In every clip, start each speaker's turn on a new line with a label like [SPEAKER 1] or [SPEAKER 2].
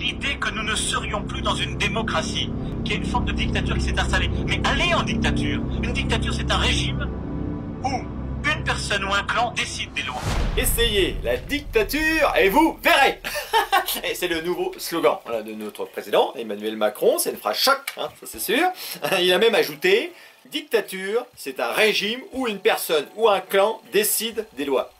[SPEAKER 1] l'idée que nous ne serions plus dans une démocratie, qui est une forme de dictature qui s'est installée. Mais aller en dictature, une dictature c'est un régime où une personne ou un clan décide des lois.
[SPEAKER 2] Essayez la dictature et vous verrez. Et c'est le nouveau slogan de notre président Emmanuel Macron, c'est une phrase choc, hein, ça c'est sûr. Il a même ajouté « Dictature, c'est un régime où une personne ou un clan décide des lois ».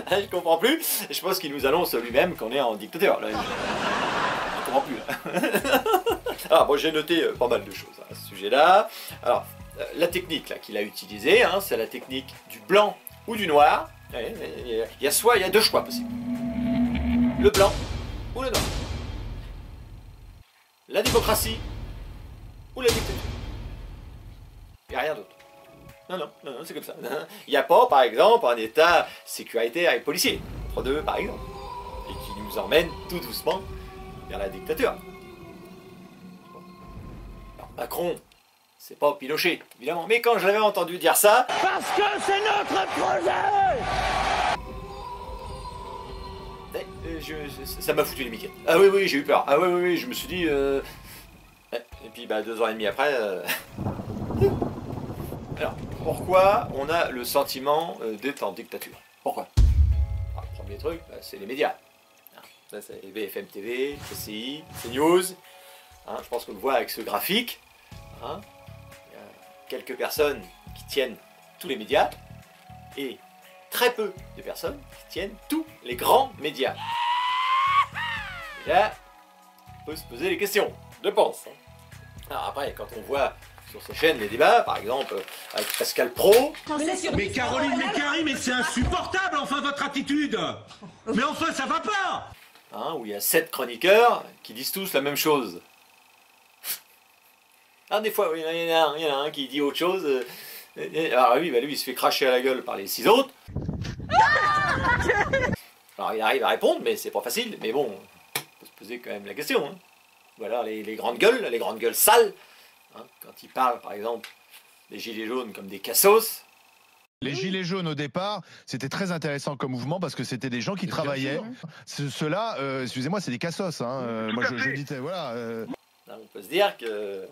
[SPEAKER 2] Je comprends plus, je pense qu'il nous annonce lui-même qu'on est en dictature. Là. Je comprends plus. Là. Alors bon, j'ai noté pas mal de choses à ce sujet-là. Alors, la technique qu'il a utilisée, hein, c'est la technique du blanc ou du noir. Il y a deux choix possibles. Le blanc ou le noir. La démocratie ou la dictature. Il n'y a rien d'autre. Non, c'est comme ça. Il n'y a pas, par exemple, un état sécuritaire et policier, entre deux, par exemple, et qui nous emmène tout doucement vers la dictature. Alors, Macron, c'est pas Pinochet, évidemment, mais quand je l'avais entendu dire ça...
[SPEAKER 3] Parce que c'est notre projet!
[SPEAKER 2] Ça m'a foutu les miquettes. Ah oui, j'ai eu peur. Ah oui, je me suis dit... Et puis, 2 ans et demi après... Alors, pourquoi on a le sentiment d'être en dictature? Pourquoi? Alors, le premier truc, c'est les médias. Ça, c'est BFM TV, CCI, CNews. Hein, je pense qu'on le voit avec ce graphique. Hein, il y a quelques personnes qui tiennent tous les médias et très peu de personnes qui tiennent tous les grands médias. Et là, on peut se poser les questions, je pense. Alors après, quand on voit sur ces chaînes les débats, par exemple avec Pascal Praud.
[SPEAKER 3] Mais Caroline Mécari, mais c'est insupportable, enfin, votre attitude. Mais enfin, ça va pas.
[SPEAKER 2] Hein, où il y a 7 chroniqueurs qui disent tous la même chose. Ah, des fois, il y en a un qui dit autre chose. Alors lui, il se fait cracher à la gueule par les 6 autres. Alors il arrive à répondre, mais c'est pas facile. Mais bon, on peut se poser quand même la question. Hein. Ou alors les grandes gueules sales. Hein, quand ils parlent, par exemple, des gilets jaunes comme des cassos.
[SPEAKER 4] Les gilets jaunes, au départ, c'était très intéressant comme mouvement parce que c'était des gens qui travaillaient. Ceux-là, excusez-moi, c'est des cassos. Hein. Moi, je dis, voilà.
[SPEAKER 2] On peut se dire que...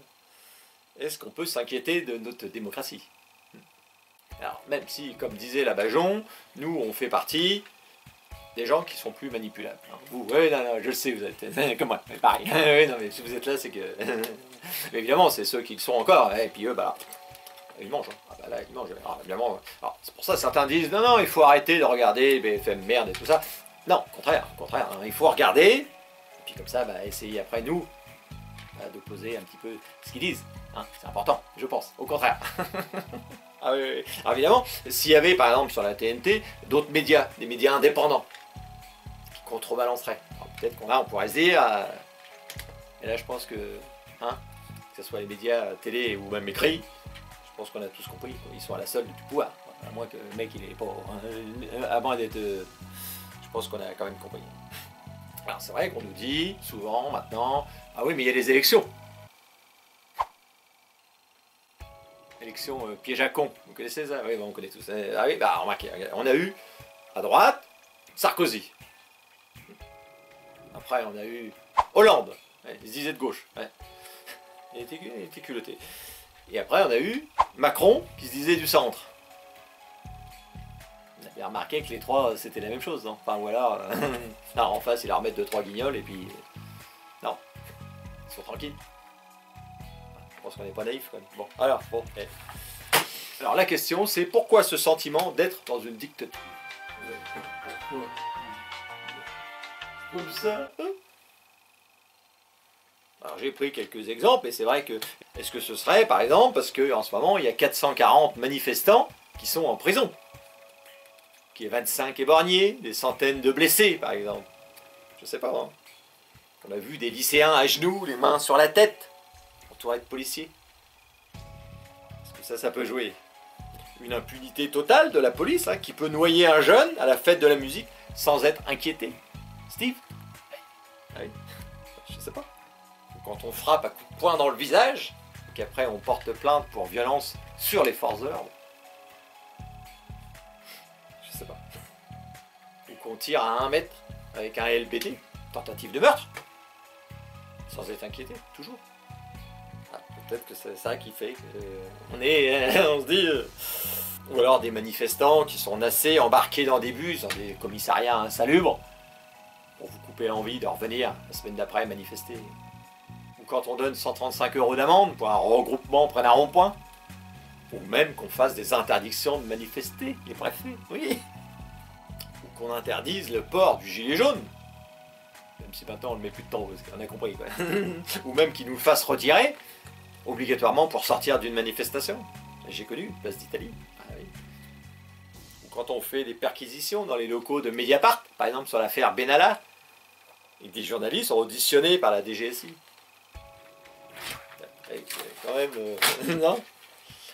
[SPEAKER 2] Est-ce qu'on peut s'inquiéter de notre démocratie? Alors, même si, comme disait la Bajon, nous, on fait partie des gens qui sont plus manipulables. Hein. Vous, non, je le sais, vous êtes comme moi, pareil. Non, mais si vous êtes là, c'est que... mais évidemment, c'est ceux qui le sont encore, et puis eux, ils mangent. Hein. Là, ils mangent. Alors, évidemment, c'est pour ça que certains disent, non, il faut arrêter de regarder BFM merde et tout ça. Non, au contraire, hein, il faut regarder, et puis comme ça, essayer après, nous, d'opposer un petit peu ce qu'ils disent. Hein. C'est important, je pense, au contraire. Ah oui. Alors évidemment, s'il y avait par exemple sur la TNT d'autres médias, des médias indépendants, qui contrebalanceraient, peut-être qu'on pourrait se dire, et là je pense que ce soit les médias télé ou même écrits, je pense qu'on a tous compris, ils sont à la solde du pouvoir, à moins que le mec il est pas, à moins d'être, je pense qu'on a quand même compris. Alors c'est vrai qu'on nous dit souvent maintenant, ah oui mais il y a les élections. Élection piège à con, vous connaissez ça? Oui, on connaît tous. Ah oui, remarquez, on a eu à droite Sarkozy. Après, on a eu Hollande, il se disait de gauche. Ouais. Il était culotté. Et après, on a eu Macron qui se disait du centre. On a bien remarqué que les trois, c'était la même chose. Non, enfin, ou alors, en face, il leur remettre 2-3 guignols et puis. Non, ils sont tranquilles. Je pense qu'on n'est pas naïf quand même. Bon, alors, Alors la question c'est pourquoi ce sentiment d'être dans une dictature? Comme ça. Alors j'ai pris quelques exemples et c'est vrai que... Est-ce que ce serait par exemple parce qu'en ce moment il y a 440 manifestants qui sont en prison? Qu'il y ait 25 éborgnés, des centaines de blessés par exemple? Je sais pas. Hein. On a vu des lycéens à genoux, les mains sur la tête. Entouré de policiers. Est-ce que ça peut jouer? Une impunité totale de la police qui peut noyer un jeune à la fête de la musique sans être inquiété. Steve? Oui. Je sais pas. Quand on frappe à coups de poing dans le visage, et qu'après on porte plainte pour violence sur les forces de l'ordre. Je sais pas. Ou qu'on tire à 1 mètre avec un LBD. tentative de meurtre, sans être inquiété, toujours. Ah, peut-être que c'est ça qui fait qu'on on se dit... ou alors des manifestants qui sont nassés, embarqués dans des bus, dans des commissariats insalubres, pour vous couper l'envie de revenir la semaine d'après manifester. Ou quand on donne 135 € d'amende pour un regroupement près d'un rond-point. Ou même qu'on fasse des interdictions de manifester, les préfets, oui. Ou qu'on interdise le port du gilet jaune. Même si maintenant on le met plus de temps, parce qu'on a compris, quoi. Ou même qu'ils nous le fassent retirer, obligatoirement pour sortir d'une manifestation. J'ai connu, place d'Italie. Ah, oui. Ou quand on fait des perquisitions dans les locaux de Mediapart, par exemple sur l'affaire Benalla, et que des journalistes sont auditionnés par la DGSI. Quand même, non.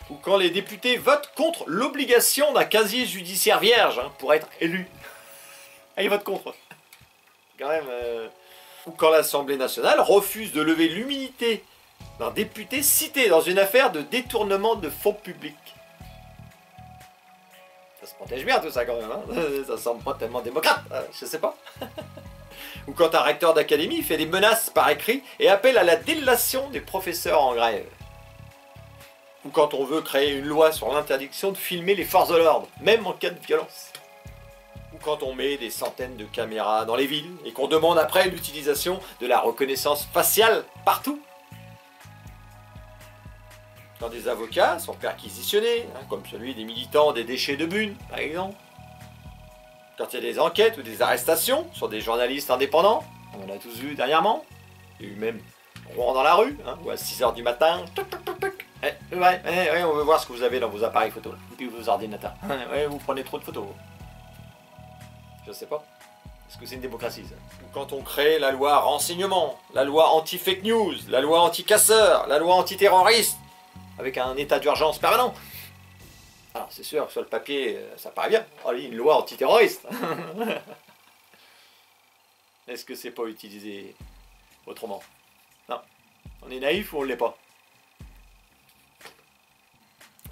[SPEAKER 2] Ou quand les députés votent contre l'obligation d'un casier judiciaire vierge pour être élu. Ah, ils votent contre. Quand même. Ou quand l'Assemblée nationale refuse de lever l'immunité d'un député cité dans une affaire de détournement de fonds publics. Ça se protège bien tout ça quand même, hein. Ça semble pas tellement démocrate, je sais pas. Ou quand un recteur d'académie fait des menaces par écrit et appelle à la délation des professeurs en grève. Ou quand on veut créer une loi sur l'interdiction de filmer les forces de l'ordre, même en cas de violence. Ou quand on met des centaines de caméras dans les villes et qu'on demande après l'utilisation de la reconnaissance faciale partout. Quand des avocats sont perquisitionnés, comme celui des militants des déchets de Bune, par exemple. Quand il y a des enquêtes ou des arrestations sur des journalistes indépendants, on en a tous vu dernièrement. Il y a eu même Rouen dans la rue, ou à 6 h du matin. Ouais, on veut voir ce que vous avez dans vos appareils photo, et puis vos ordinateurs. Ouais, vous prenez trop de photos. Je sais pas. Est-ce que c'est une démocratie, ça? Ou quand on crée la loi renseignement, la loi anti-fake news, la loi anti-casseurs, la loi anti-terroriste, avec un état d'urgence permanent. Alors c'est sûr que sur le papier, ça paraît bien. Oh, une loi antiterroriste. Est-ce que c'est pas utilisé autrement? Non. On est naïf ou on ne l'est pas?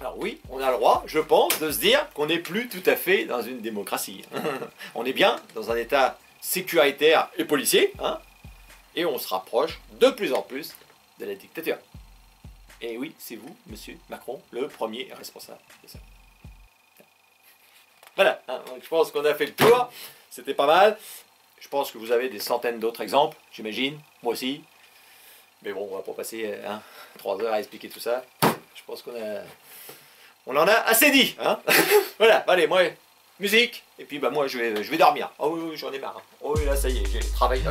[SPEAKER 2] Alors oui, on a le droit, je pense, de se dire qu'on n'est plus tout à fait dans une démocratie. On est bien dans un état sécuritaire et policier, et on se rapproche de plus en plus de la dictature. Et oui, c'est vous, monsieur Macron, le premier responsable de ça. Voilà, donc je pense qu'on a fait le tour, c'était pas mal. Je pense que vous avez des centaines d'autres exemples, j'imagine, moi aussi. Mais bon, on va pas passer 3 heures à expliquer tout ça. Je pense on en a assez dit, Voilà, allez, moi, musique, et puis bah moi je vais dormir. Oh oui, j'en ai marre. Oh oui, là ça y est,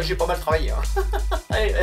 [SPEAKER 2] j'ai pas mal travaillé. Allez.